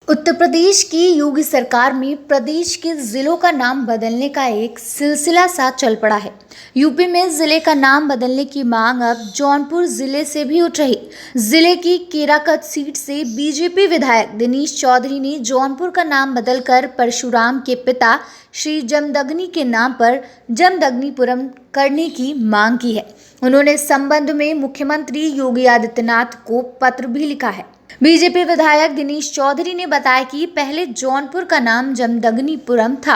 उत्तर प्रदेश की योगी सरकार में प्रदेश के जिलों का नाम बदलने का एक सिलसिला सा चल पड़ा है। यूपी में जिले का नाम बदलने की मांग अब जौनपुर जिले से भी उठ रही। जिले की केराकत सीट से बीजेपी विधायक दिनेश चौधरी ने जौनपुर का नाम बदलकर परशुराम के पिता श्री जमदग्नि के नाम पर जमदग्निपुरम करने की मांग की है। उन्होंने इस संबंध में मुख्यमंत्री योगी आदित्यनाथ को पत्र भी लिखा है। बीजेपी विधायक दिनेश चौधरी ने बताया कि पहले जौनपुर का नाम जमदग्निपुरम था।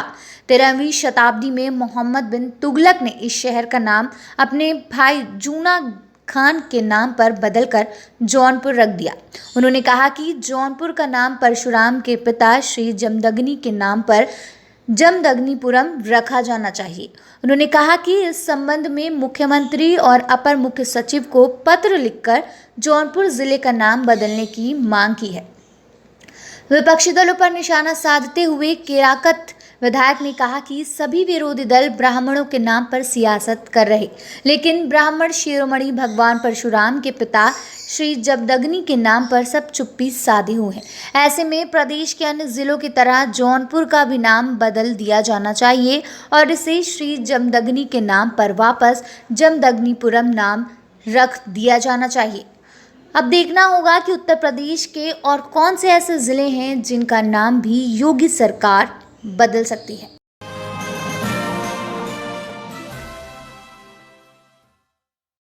13वीं शताब्दी में मोहम्मद बिन तुगलक ने इस शहर का नाम अपने भाई जूना खान के नाम पर बदलकर जौनपुर रख दिया। उन्होंने कहा कि जौनपुर का नाम परशुराम के पिता श्री जमदग्नि के नाम पर जमदग्निपुरम रखा जाना चाहिए। उन्होंने कहा कि इस संबंध में मुख्यमंत्री और अपर मुख्य सचिव को पत्र लिखकर जौनपुर जिले का नाम बदलने की मांग की है। विपक्षी दलों पर निशाना साधते हुए केराकत विधायक ने कहा कि सभी विरोधी दल ब्राह्मणों के नाम पर सियासत कर रहे, लेकिन ब्राह्मण शिरोमणि भगवान परशुराम के पिता श्री जमदग्नि के नाम पर सब चुप्पी साधे हुए हैं। ऐसे में प्रदेश के अन्य जिलों की तरह जौनपुर का भी नाम बदल दिया जाना चाहिए और इसे श्री जमदग्नि के नाम पर वापस जमदग्निपुरम नाम रख दिया जाना चाहिए। अब देखना होगा कि उत्तर प्रदेश के और कौन से ऐसे ज़िले हैं जिनका नाम भी योगी सरकार बदल सकती है।